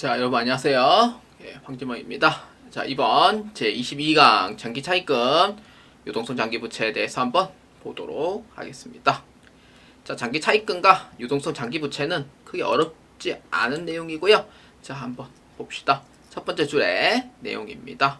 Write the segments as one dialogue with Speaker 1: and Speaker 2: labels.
Speaker 1: 자, 여러분 안녕하세요. 예, 황진모입니다. 자, 이번 제22강 장기차입금 유동성 장기부채에 대해서 한번 보도록 하겠습니다. 자, 장기차입금과 유동성 장기부채는 크게 어렵지 않은 내용이고요. 자, 한번 봅시다. 첫 번째 줄의 내용입니다.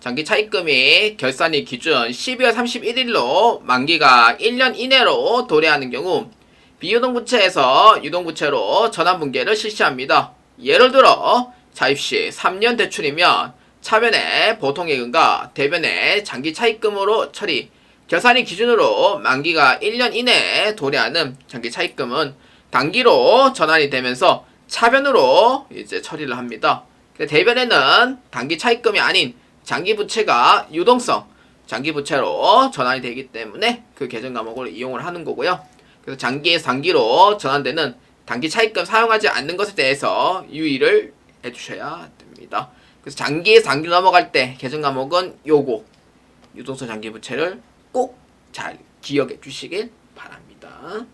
Speaker 1: 장기차입금이 결산일 기준 12월 31일로 만기가 1년 이내로 도래하는 경우 비유동부채에서 유동부채로 전환분계를 실시합니다. 예를 들어 차입시 3년 대출이면 차변의 보통예금과 대변의 장기차입금으로 처리, 결산일 기준으로 만기가 1년 이내에 도래하는 장기차입금은 단기로 전환이 되면서 차변으로 이제 처리를 합니다. 대변에는 단기차입금이 아닌 장기부채가 유동성 장기부채로 전환이 되기 때문에 그 계정 과목을 이용을 하는 거고요. 그래서 장기에서 단기로 전환되는 단기 차입금 사용하지 않는 것에 대해서 유의를 해주셔야 됩니다. 그래서 장기에서 단기로 넘어갈 때 계정 과목은 요거 유동성 장기부채를 꼭 잘 기억해 주시길 바랍니다.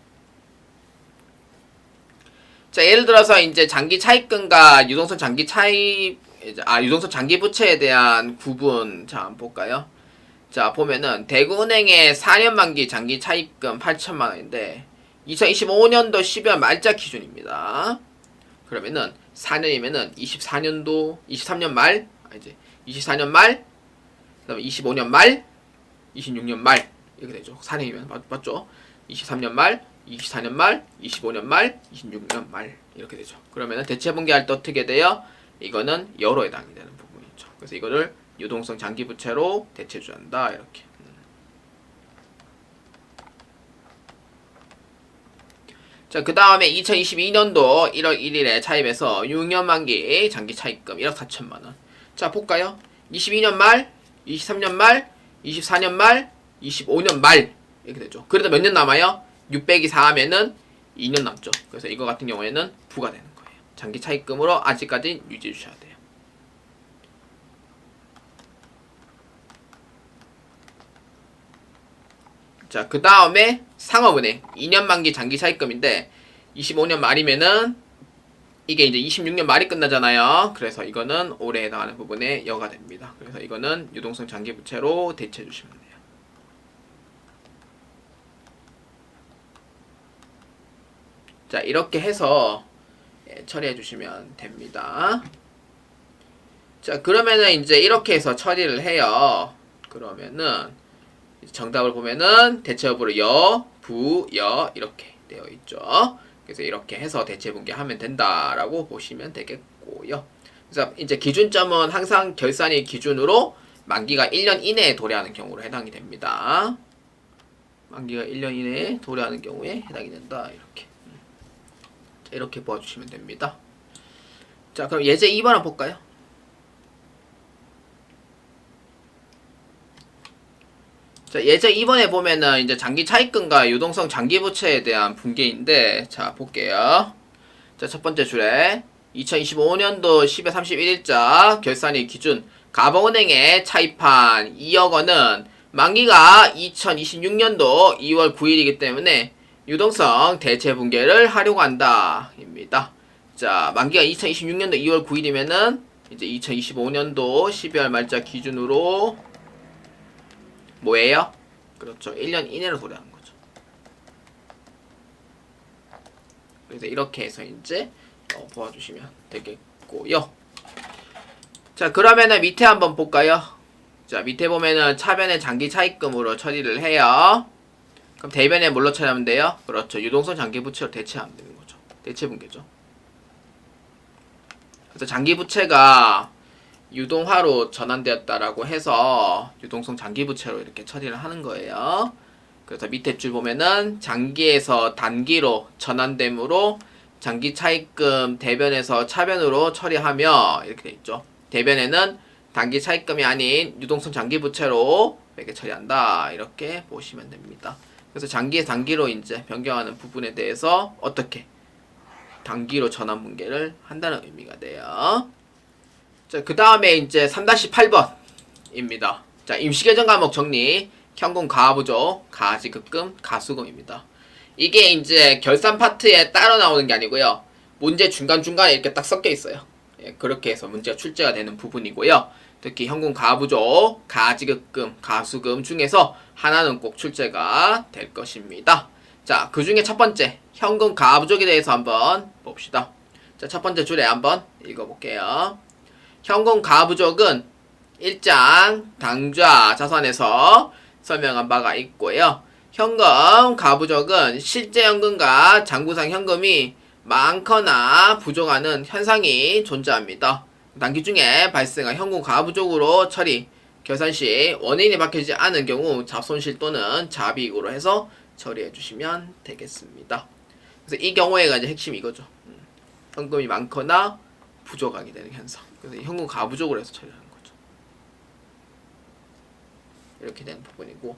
Speaker 1: 자, 예를 들어서 이제 장기 차입금과 유동성 장기 차입 유동성 장기부채에 대한 구분 자 한번 볼까요? 자, 보면은 대구은행의 4년 만기 장기 차입금 8천만 원인데 2025년도 12월 말자 기준입니다. 그러면은 4년이면은 23년 말, 이제 24년 말, 그다음에 25년 말, 26년 말 이렇게 되죠. 4년이면 맞죠? 23년 말, 24년 말, 25년 말, 26년 말 이렇게 되죠. 그러면은 대체분기할 때 어떻게 돼요? 이거는 여로에 해당이 되는 부분이죠. 그래서 이거를 유동성 장기부채로 대체주한다 이렇게. 자, 그 다음에 2022년도 1월 1일에 차입해서 6년 만기 장기 차입금 1억 4천만 원. 자, 볼까요? 22년 말, 23년 말, 24년 말, 25년 말 이렇게 되죠. 그래도 몇 년 남아요? 600이 4하면은 2년 남죠. 그래서 이거 같은 경우에는 부과되는 거예요. 장기 차입금으로 아직까지 유지해 주셔야 돼요. 자, 그 다음에 상업은행 2년 만기 장기 차입금인데 25년 말이면은 이게 이제 26년 말이 끝나잖아요. 그래서 이거는 올해 해당하는 부분에 여가 됩니다. 그래서 이거는 유동성 장기부채로 대체해 주시면 돼요. 자, 이렇게 해서 처리해 주시면 됩니다. 자, 그러면은 이제 이렇게 해서 처리를 해요. 그러면은 정답을 보면은 대체 여부를 여, 부, 여 이렇게 되어 있죠. 그래서 이렇게 해서 대체 분계하면 된다라고 보시면 되겠고요. 그래서 이제 기준점은 항상 결산일 기준으로 만기가 1년 이내에 도래하는 경우로 해당이 됩니다. 만기가 1년 이내에 도래하는 경우에 해당이 된다 이렇게. 자, 이렇게 보아주시면 됩니다. 자, 그럼 예제 2번 한번 볼까요? 자, 예제 2번에 보면은 이제 장기 차입금과 유동성 장기부채에 대한 분계인데, 자, 볼게요. 자, 첫 번째 줄에 2025년도 10월 31일자 결산일 기준 가보은행에 차입한 2억 원은 만기가 2026년도 2월 9일이기 때문에 유동성 대체 분계를 하려고 한다. 입니다. 자, 만기가 2026년도 2월 9일이면은 이제 2025년도 12월 말자 기준으로 뭐예요? 그렇죠. 1년 이내로 도래하는 거죠. 그래서 이렇게 해서 이제 보아주시면 되겠고요. 자, 그러면은 밑에 한번 볼까요? 자, 밑에 보면은 차변의 장기 차입금으로 처리를 해요. 그럼 대변에 뭘로 처리하면 돼요? 그렇죠. 유동성 장기부채로 대체하면 되는 거죠. 대체분계죠. 그래서 장기부채가 유동화로 전환되었다라고 해서 유동성 장기부채로 이렇게 처리를 하는 거예요. 그래서 밑에 줄 보면은 장기에서 단기로 전환됨으로 장기 차입금 대변에서 차변으로 처리하며 이렇게 돼 있죠. 대변에는 단기 차입금이 아닌 유동성 장기부채로 이렇게 처리한다 이렇게 보시면 됩니다. 그래서 장기에서 단기로 이제 변경하는 부분에 대해서 어떻게 단기로 전환 분계를 한다는 의미가 돼요. 자, 그 다음에 이제 3-8번입니다. 자, 임시계정 과목 정리. 현금 가부조, 가지급금, 가수금입니다. 이게 이제 결산 파트에 따로 나오는 게 아니고요. 문제 중간중간에 이렇게 딱 섞여 있어요. 예, 그렇게 해서 문제가 출제가 되는 부분이고요. 특히 현금 가부족, 가지급금, 가수금 중에서 하나는 꼭 출제가 될 것입니다. 자, 그 중에 첫 번째 현금 가부족에 대해서 한번 봅시다. 자, 첫 번째 줄에 한번 읽어볼게요. 현금 가부족은 1장 당좌 자산에서 설명한 바가 있고요. 현금 가부족은 실제 현금과 장부상 현금이 많거나 부족하는 현상이 존재합니다. 단기 중에 발생한 현금 가부족으로 처리, 결산 시 원인이 밝혀지지 않은 경우 잡손실 또는 잡이익으로 해서 처리해 주시면 되겠습니다. 그래서 이 경우에가 이제 핵심이 이거죠. 현금이 많거나 부족하게 되는 현상. 그래서 현금 가부족으로 해서 처리하는 거죠. 이렇게 되는 부분이고,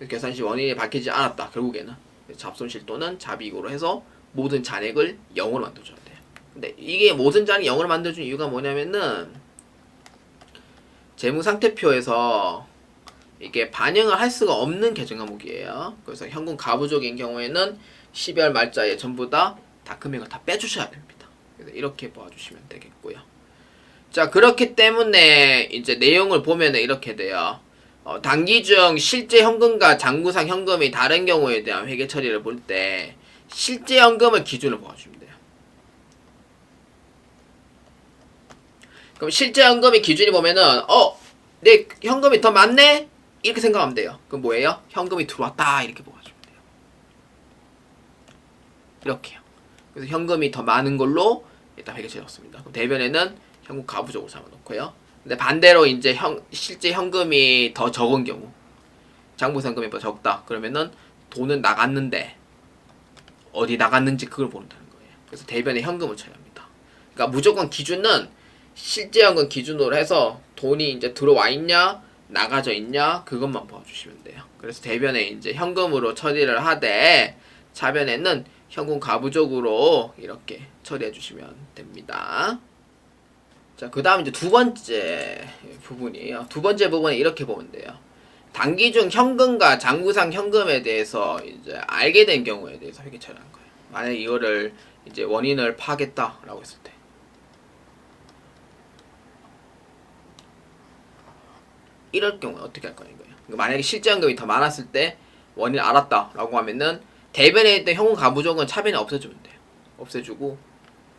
Speaker 1: 결산 시 원인이 밝히지 않았다. 결국에는 잡손실 또는 잡이익으로 해서 모든 잔액을 0으로 만들어줘야 돼요. 근데 이게 모든 잔액 0으로 만들어준 이유가 뭐냐면은 재무상태표에서 이게 반영을 할 수가 없는 계정 과목이에요. 그래서 현금 가부족인 경우에는 12월 말자에 전부 다 금액을 다 빼주셔야 됩니다. 그래서 이렇게 봐주시면 되겠고요. 자, 그렇기 때문에 이제 내용을 보면은 이렇게 돼요. 단기 중 실제 현금과 장부상 현금이 다른 경우에 대한 회계 처리를 볼 때 실제 현금을 기준으로 봐주면 돼요. 그럼 실제 현금의 기준이 보면은 내 현금이 더 많네? 이렇게 생각하면 돼요. 그럼 뭐예요? 현금이 들어왔다 이렇게 봐주면 돼요. 이렇게요. 그래서 현금이 더 많은 걸로 일단 회계 처리 없습니다. 그럼 대변에는 현금 가부족으로 잡아놓고요. 근데 반대로 이제 실제 현금이 더 적은 경우, 장부상 현금이 더 적다. 그러면은 돈은 나갔는데 어디 나갔는지 그걸 모른다는 거예요. 그래서 대변에 현금을 처리합니다. 그러니까 무조건 기준은 실제 현금 기준으로 해서 돈이 이제 들어와 있냐, 나가져 있냐 그것만 봐주시면 돼요. 그래서 대변에 이제 현금으로 처리를 하되 차변에는 현금 가부족으로 이렇게 처리해 주시면 됩니다. 자, 그 다음 이제 두 번째 부분이에요. 두 번째 부분은 이렇게 보면 돼요. 단기 중 현금과 장부상 현금에 대해서 이제 알게 된 경우에 대해서 회계 처리하는 거예요. 만약에 이거를 이제 원인을 파겠다라고 했을 때. 이럴 경우에 어떻게 할 거냐 이거예요. 그러니까 만약에 실제 현금이 더 많았을 때 원인을 알았다라고 하면은 대변에 있던 현금 가부족은 차변에 없애주면 돼요. 없애주고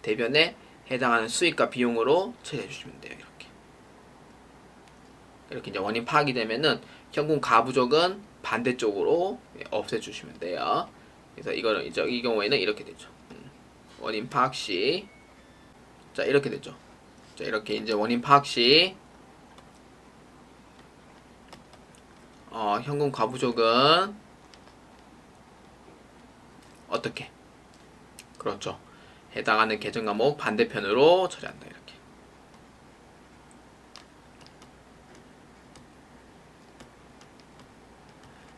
Speaker 1: 대변에 해당하는 수익과 비용으로 처리해 주시면 돼요. 이렇게 이제 원인 파악이 되면은 현금 가부족은 반대쪽으로 없애주시면 돼요. 그래서 이거는 이제 이 경우에는 이렇게 되죠. 원인 파악 시, 자 이렇게 되죠. 자 이렇게 이제 원인 파악 시, 현금 가부족은 어떻게? 그렇죠. 해당하는 계정 과목 반대편으로 처리한다 이렇게.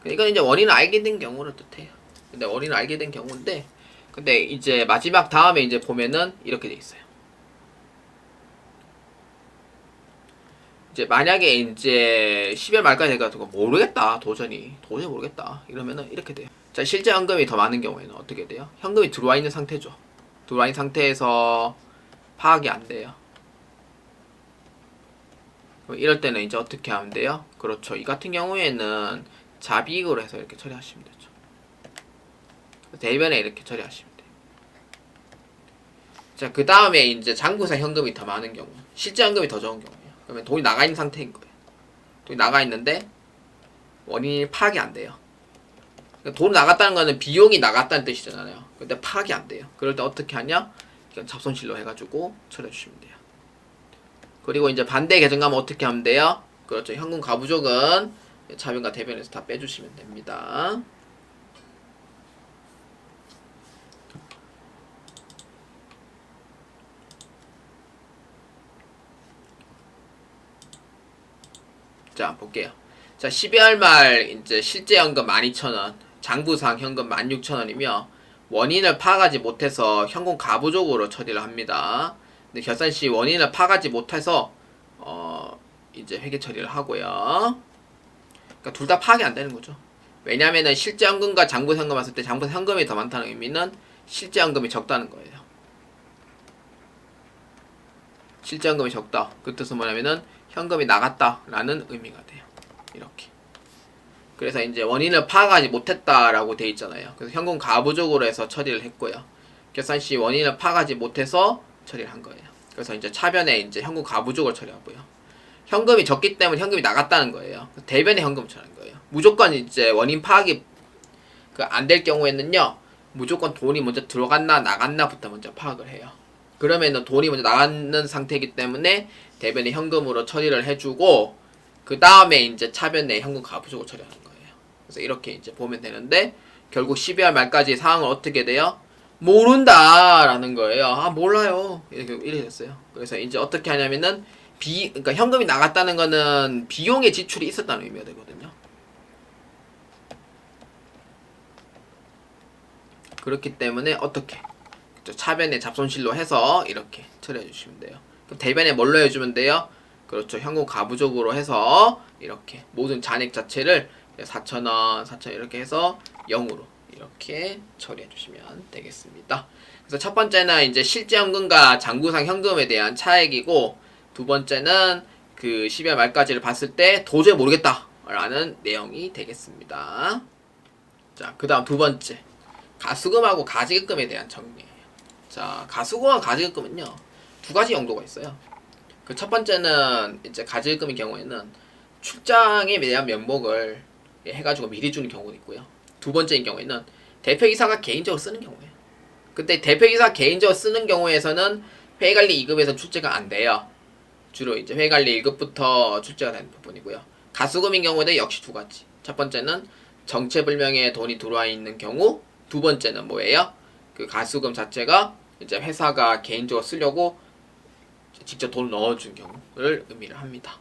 Speaker 1: 이건 이제 원인을 알게 된 경우를 뜻해요. 근데 원인을 알게 된 경우인데, 근데 이제 마지막 다음에 이제 보면은 이렇게 돼 있어요. 이제 만약에 이제 12월 말까지 돼가지고 모르겠다 도저히 모르겠다 이러면은 이렇게 돼요. 자, 실제 현금이 더 많은 경우에는 어떻게 돼요? 현금이 들어와 있는 상태죠. 들어와 있는 상태에서 파악이 안 돼요. 그럼 이럴 때는 이제 어떻게 하면 돼요? 그렇죠. 이 같은 경우에는 잡이익으로 해서 이렇게 처리하시면 되죠. 대변에 이렇게 처리하시면 돼요. 자, 그 다음에 이제 장부상 현금이 더 많은 경우, 실제 현금이 더 적은 경우예요. 그러면 돈이 나가 있는 상태인 거예요. 돈이 나가 있는데 원인이 파악이 안 돼요. 그러니까 돈 나갔다는 거는 비용이 나갔다는 뜻이잖아요. 근데 파악이 안 돼요. 그럴 때 어떻게 하냐? 이건 잡손실로 해가지고 처리해 주시면 돼요. 그리고 이제 반대 계정 가면 어떻게 하면 돼요? 그렇죠. 현금 가부족은 차변과 대변에서 다 빼주시면 됩니다. 자, 볼게요. 자, 12월 말 이제 실제 현금 12,000원, 장부상 현금 16,000원이며 원인을 파악하지 못해서 현금 가부족으로 처리를 합니다. 근데 결산 시 원인을 파악하지 못해서 이제 회계 처리를 하고요. 그러니까 둘 다 파악이 안 되는 거죠. 왜냐면은 실제 현금과 장부상 현금 봤을 때 장부상 현금이 더 많다는 의미는 실제 현금이 적다는 거예요. 실제 현금이 적다. 그 뜻은 뭐냐면은 현금이 나갔다라는 의미가 돼요. 이렇게. 그래서 이제 원인을 파악하지 못했다라고 돼 있잖아요. 그래서 현금 가부족으로 해서 처리를 했고요. 결산 시 원인을 파악하지 못해서 처리를 한 거예요. 그래서 이제 차변에 이제 현금 가부족을 처리하고요. 현금이 적기 때문에 현금이 나갔다는 거예요. 대변에 현금을 처리하는 거예요. 무조건 이제 원인 파악이 안 될 경우에는요, 무조건 돈이 먼저 들어갔나 나갔나부터 먼저 파악을 해요. 그러면은 돈이 먼저 나가는 상태이기 때문에 대변에 현금으로 처리를 해주고, 그 다음에 이제 차변에 현금 가부족을 처리하는 거예요. 그래서 이렇게 이제 보면 되는데, 결국 12월 말까지 상황을 어떻게 돼요? 모른다라는 거예요. 아, 몰라요. 이렇게 됐어요. 그래서 이제 어떻게 하냐면은, 그러니까 현금이 나갔다는 거는 비용의 지출이 있었다는 의미가 되거든요. 그렇기 때문에 어떻게? 차변에 잡손실로 해서 이렇게 처리해 주시면 돼요. 그럼 대변에 뭘로 해주면 돼요? 그렇죠. 현금 가부족으로 해서 이렇게 모든 잔액 자체를 4,000원, 4,000원 이렇게 해서 0으로 이렇게 처리해 주시면 되겠습니다. 그래서 첫 번째는 이제 실제 현금과 잔고상 현금에 대한 차액이고, 두 번째는 그 12월 말까지를 봤을 때 도저히 모르겠다라는 내용이 되겠습니다. 자, 그 다음 두 번째. 가수금하고 가지급금에 대한 정리예요. 자, 가수금과 가지급금은요, 두 가지 용도가 있어요. 그 첫 번째는 이제 가지급금의 경우에는 출장에 대한 면목을 해가지고 미리 주는 경우도 있고요. 두 번째인 경우에는 대표이사가 개인적으로 쓰는 경우예요. 근데 대표이사 개인적으로 쓰는 경우에서는 회계관리 2급에서 출제가 안 돼요. 주로 이제 회계관리 1급부터 출제가 되는 부분이고요. 가수금인 경우에는 역시 두 가지. 첫 번째는 정체불명의 돈이 들어와 있는 경우, 두 번째는 뭐예요? 그 가수금 자체가 이제 회사가 개인적으로 쓰려고 직접 돈을 넣어준 경우를 의미를 합니다.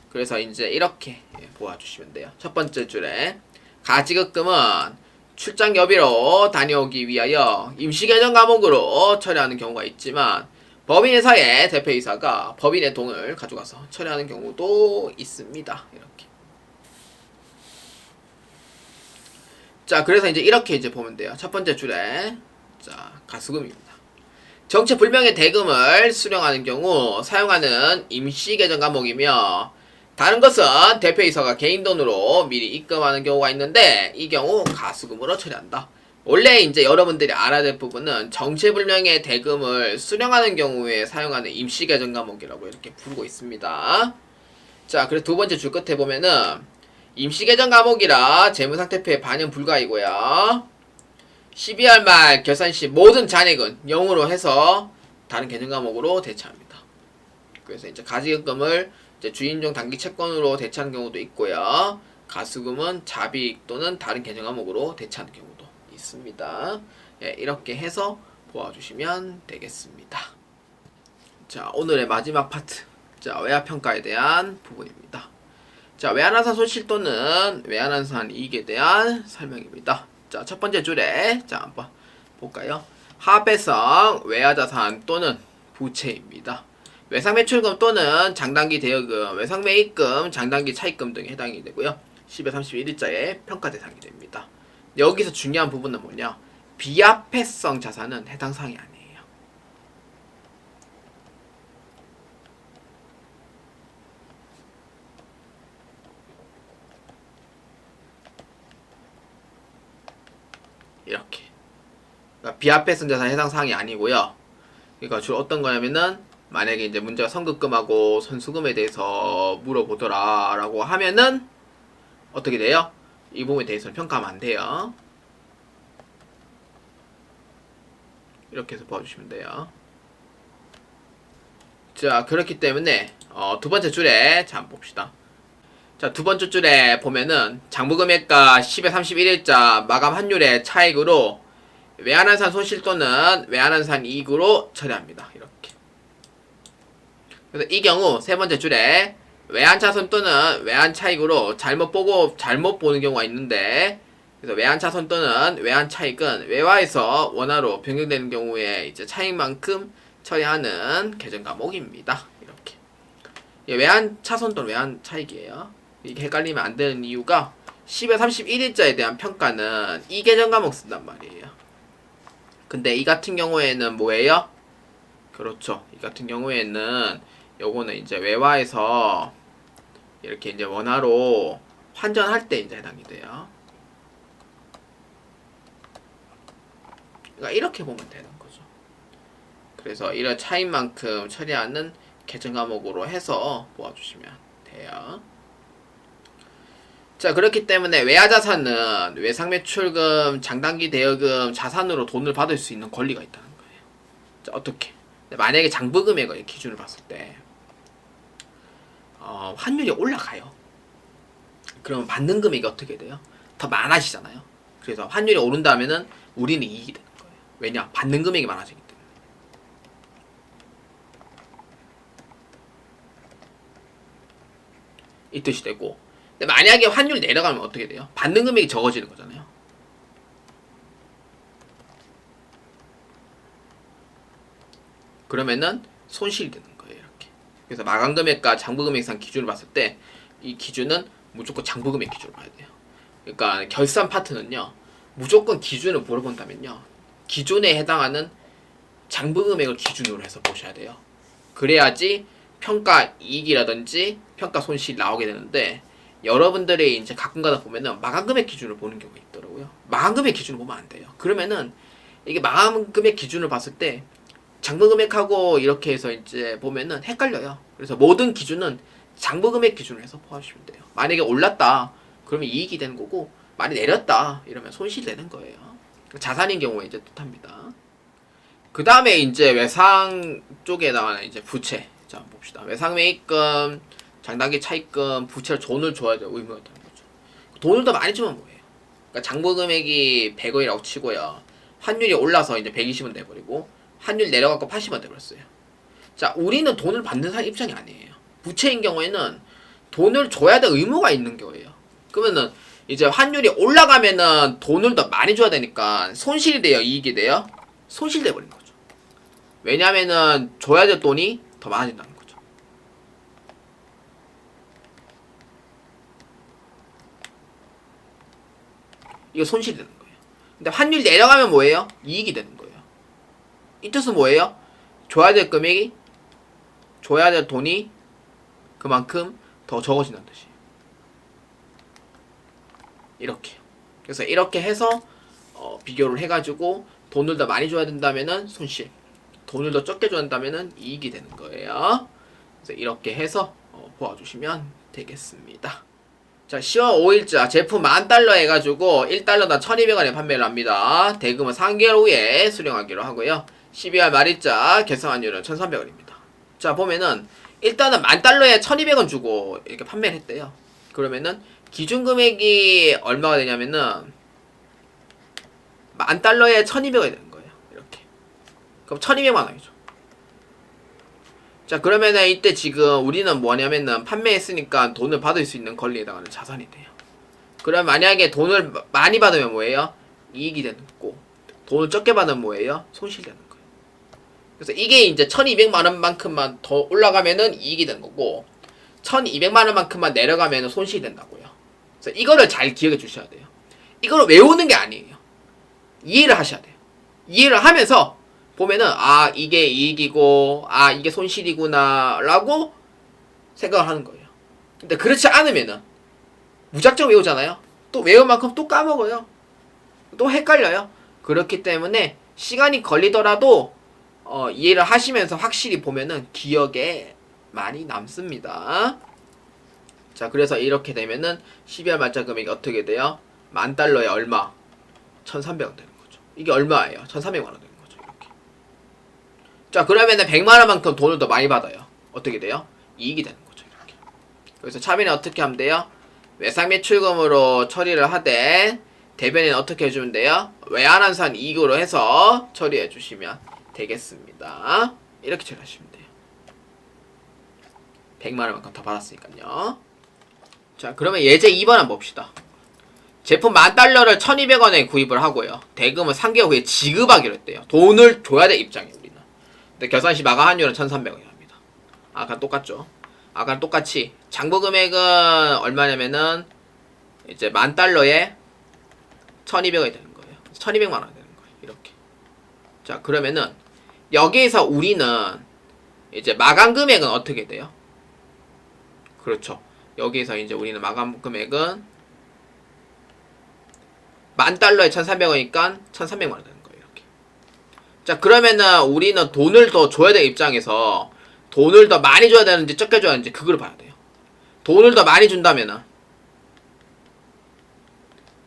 Speaker 1: 그래서 이제 이렇게 보아주시면 돼요. 첫 번째 줄에 가지급금은 출장 여비로 다녀오기 위하여 임시계정 과목으로 처리하는 경우가 있지만, 법인회사의 대표이사가 법인의 돈을 가져가서 처리하는 경우도 있습니다. 이렇게. 자, 그래서 이제 이렇게 이제 보면 돼요. 첫 번째 줄에, 자, 가수금입니다. 정체불명의 대금을 수령하는 경우 사용하는 임시계정 과목이며, 다른 것은 대표이사가 개인 돈으로 미리 입금하는 경우가 있는데, 이 경우 가수금으로 처리한다. 원래 이제 여러분들이 알아야 될 부분은 정체불명의 대금을 수령하는 경우에 사용하는 임시계정 과목이라고 이렇게 부르고 있습니다. 자, 그래서 두 번째 줄 끝에 보면은 임시계정 과목이라 재무상태표에 반영 불가이고요. 12월 말 결산 시 모든 잔액은 0으로 해서 다른 계정 과목으로 대체합니다. 그래서 이제 가지급금을 이제 주인종 단기 채권으로 대체하는 경우도 있고요. 가수금은 자비익 또는 다른 계정 과목으로 대체하는 경우도 있습니다. 예, 이렇게 해서 보아주시면 되겠습니다. 자, 오늘의 마지막 파트. 자, 외화평가에 대한 부분입니다. 자, 외환환산 손실 또는 외환환산 이익에 대한 설명입니다. 자, 첫 번째 줄에 자, 한번 볼까요? 하배성 외화자산 또는 부채입니다. 외상매출금 또는 장단기 대여금, 외상매입금, 장단기 차입금 등에 해당이 되고요. 10에 31일자의 평가 대상이 됩니다. 여기서 중요한 부분은 뭐냐? 비화폐성 자산은 해당 사항이 아니에요. 이렇게. 그러니까 비화폐성 자산 해당 사항이 아니고요. 그러니까 주로 어떤 거냐면은, 만약에 이제 문제가 선급금하고 선수금에 대해서 물어보더라라고 하면은 어떻게 돼요? 이 부분에 대해서는 평가하면 안 돼요. 이렇게 해서 봐주시면 돼요. 자, 그렇기 때문에 두 번째 줄에 자, 한번 봅시다. 자, 두 번째 줄에 보면은 장부금액과 10의 31일자 마감 환율의 차익으로 외환환산 손실 또는 외환환산 이익으로 처리합니다. 이렇게. 그래서 이 경우 세 번째 줄에 외환차손 또는 외환차익으로 잘못 보고 잘못 보는 경우가 있는데, 그래서 외환차손 또는 외환차익은 외화에서 원화로 변경되는 경우에 이제 차익만큼 처리하는 계정 과목입니다. 이렇게. 외환차손 또는 외환차익이에요. 이게 헷갈리면 안 되는 이유가 10에 31일자에 대한 평가는 이 계정 과목 쓴단 말이에요. 근데 이 같은 경우에는 뭐예요? 그렇죠. 이 같은 경우에는 요거는 이제 외화에서 이렇게 이제 원화로 환전할 때 이제 해당이 돼요. 그러니까 이렇게 보면 되는 거죠. 그래서 이런 차인 만큼 처리하는 계정 과목으로 해서 보아주시면 돼요. 자, 그렇기 때문에 외화자산은 외상매출금, 장단기 대여금, 자산으로 돈을 받을 수 있는 권리가 있다는 거예요. 자, 어떻게? 만약에 장부금액의 기준을 봤을 때 환율이 올라가요. 그러면 받는 금액이 어떻게 돼요? 더 많아지잖아요. 그래서 환율이 오른다면은 우리는 이익이 되는 거예요. 왜냐? 받는 금액이 많아지기 때문에. 이 뜻이 되고, 근데 만약에 환율이 내려가면 어떻게 돼요? 받는 금액이 적어지는 거잖아요. 그러면은 손실이 되는 거예요. 이렇게. 그래서 마감금액과 장부금액상 기준을 봤을 때 이 기준은 무조건 장부금액 기준으로 봐야 돼요. 그러니까 결산 파트는요, 무조건 기준을 물어본다면요, 기존에 해당하는 장부금액을 기준으로 해서 보셔야 돼요. 그래야지 평가 이익이라든지 평가 손실이 나오게 되는데, 여러분들이 이제 가끔가다 보면은 마감금액 기준을 보는 경우가 있더라고요. 마감금액 기준을 보면 안 돼요. 그러면은 이게 마감금액 기준을 봤을 때 장부금액하고 이렇게 해서 이제 보면은 헷갈려요. 그래서 모든 기준은 장부금액 기준으로 해서 포함하시면 돼요. 만약에 올랐다 그러면 이익이 되는 거고, 많이 내렸다 이러면 손실이 되는 거예요. 자산인 경우에 이제 뜻합니다. 그 다음에 이제 외상 쪽에 나가는 이제 부채. 자, 봅시다. 외상매입금, 장단기 차입금, 부채를 돈을 줘야 될 의무가 있다는 거죠. 돈을 더 많이 주면 뭐예요? 그러니까 장부금액이 100원이라고 치고요. 환율이 올라서 이제 120원 돼버리고, 환율 내려가고 80원 돼버렸어요. 자, 우리는 돈을 받는 사람 입장이 아니에요. 부채인 경우에는 돈을 줘야 될 의무가 있는 거예요. 그러면은 이제 환율이 올라가면은 돈을 더 많이 줘야 되니까 손실이 돼요, 이익이 돼요? 손실돼 버린 거죠. 왜냐면은 줘야 될 돈이 더 많아진다는 거죠. 이거 손실이 되는 거예요. 근데 환율이 내려가면 뭐예요? 이익이 되는 거예요. 이 뜻은 뭐예요? 줘야 될 금액이, 줘야 될 돈이 그만큼 더 적어진다는 뜻이에요. 이렇게. 그래서 이렇게 해서 비교를 해가지고 돈을 더 많이 줘야 된다면은 손실, 돈을 더 적게 줘야 된다면은 이익이 되는 거예요. 그래서 이렇게 해서 보아주시면 되겠습니다. 자, 10월 5일자 제품 10,000달러 해가지고 1달러당 1,200원에 판매를 합니다. 대금은 3개월 후에 수령하기로 하고요. 12월 말일자 결산환율은 1,300원입니다. 자, 보면은 일단은 10,000달러에 1,200원 주고 이렇게 판매를 했대요. 그러면은 기준 금액이 얼마가 되냐면은 10,000달러에 1,200원이 되는 거예요. 이렇게. 그럼 1,200만 원이죠. 자, 그러면은 이때 지금 우리는 뭐냐면은 판매했으니까 돈을 받을 수 있는 권리에 해당하는 자산이 돼요. 그럼 만약에 돈을 많이 받으면 뭐예요? 이익이 되는 거고, 돈을 적게 받으면 뭐예요? 손실되는 거예요. 그래서 이게 이제 1,200만 원만큼만 더 올라가면은 이익이 되는 거고, 1,200만 원만큼만 내려가면은 손실이 된다고요. 그래서 이거를 잘 기억해 주셔야 돼요. 이거를 외우는 게 아니에요. 이해를 하셔야 돼요. 이해를 하면서 보면은 아, 이게 이익이고 아, 이게 손실이구나 라고 생각을 하는 거예요. 근데 그렇지 않으면은 무작정 외우잖아요. 또 외운 만큼 또 까먹어요. 또 헷갈려요. 그렇기 때문에 시간이 걸리더라도 이해를 하시면서 확실히 보면은 기억에 많이 남습니다. 자, 그래서 이렇게 되면은 12월 말자 금액이 어떻게 돼요? 10,000달러에 얼마? 1,300원 되는 거죠. 이게 얼마예요? 1,300만 원 되는 거죠. 이렇게. 자, 그러면은 100만 원만큼 돈을 더 많이 받아요. 어떻게 돼요? 이익이 되는 거죠. 이렇게. 그래서 차비는 어떻게 하면 돼요? 외상매출금으로 처리를 하되, 대변인 어떻게 해주면 돼요? 외환환산 이익으로 해서 처리해 주시면 되겠습니다. 이렇게 처리하시면 돼요. 100만 원만큼 더 받았으니까요. 자, 그러면 예제 2번 한번 봅시다. 제품 10,000달러를 1,200원에 구입을 하고요. 대금은 3개월 후에 지급하기로 했대요. 돈을 줘야 될 입장이에요, 우리는. 근데 결산시 마감 환율은 1,300원입니다. 아까 똑같죠? 아까 똑같이 장부 금액은 얼마냐면은 이제 10,000달러에 1,200원이 되는 거예요. 1,200만 원 되는 거예요. 이렇게. 자, 그러면은 여기에서 우리는 이제 마감 금액은 어떻게 돼요? 그렇죠. 여기에서 이제 우리는 마감 금액은 $10,000에 1,300원이니까 1,300만 원 되는 거예요. 이렇게. 자, 그러면은 우리는 돈을 더 줘야 될 입장에서 돈을 더 많이 줘야 되는지 적게 줘야 되는지 그걸 봐야 돼요. 돈을 더 많이 준다면은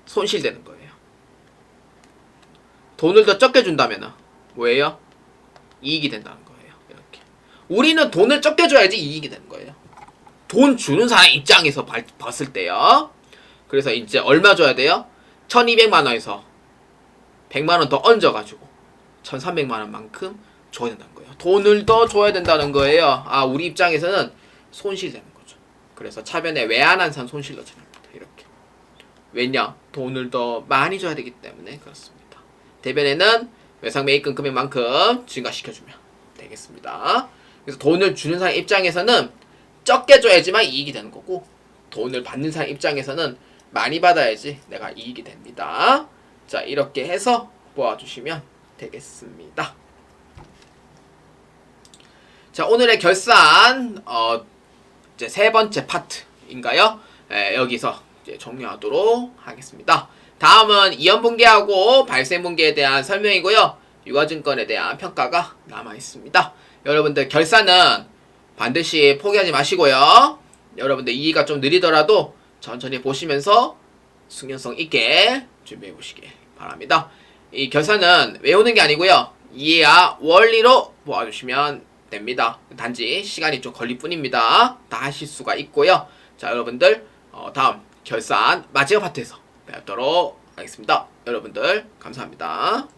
Speaker 1: 손실되는 거예요. 돈을 더 적게 준다면은 뭐예요? 이익이 된다는 거예요. 이렇게. 우리는 돈을 적게 줘야지 이익이 되는 거예요. 돈 주는 사람 입장에서 봤을 때요. 그래서 이제 얼마 줘야 돼요? 1,200만 원에서 100만 원 더 얹어가지고 1,300만 원만큼 줘야 된다는 거예요. 돈을 더 줘야 된다는 거예요. 아, 우리 입장에서는 손실되는 거죠. 그래서 차변에 외환환산 손실로 처리합니다. 이렇게. 왜냐? 돈을 더 많이 줘야 되기 때문에 그렇습니다. 대변에는 외상매입금 금액만큼 증가시켜주면 되겠습니다. 그래서 돈을 주는 사람 입장에서는 적게 줘야지만 이익이 되는 거고, 돈을 받는 사람 입장에서는 많이 받아야지 내가 이익이 됩니다. 자, 이렇게 해서 모아주시면 되겠습니다. 자, 오늘의 결산 이제 세 번째 파트인가요? 여기서 이제 종료하도록 하겠습니다. 다음은 이연분기하고 발생분기에 대한 설명이고요. 유가증권에 대한 평가가 남아있습니다. 여러분들 결산은 반드시 포기하지 마시고요. 여러분들 이해가 좀 느리더라도 천천히 보시면서 숙련성 있게 준비해 보시길 바랍니다. 이 결산은 외우는 게 아니고요. 이해와 원리로 모아주시면 됩니다. 단지 시간이 좀 걸릴 뿐입니다. 다 하실 수가 있고요. 자, 여러분들 다음 결산 마지막 파트에서 뵙도록 하겠습니다. 여러분들 감사합니다.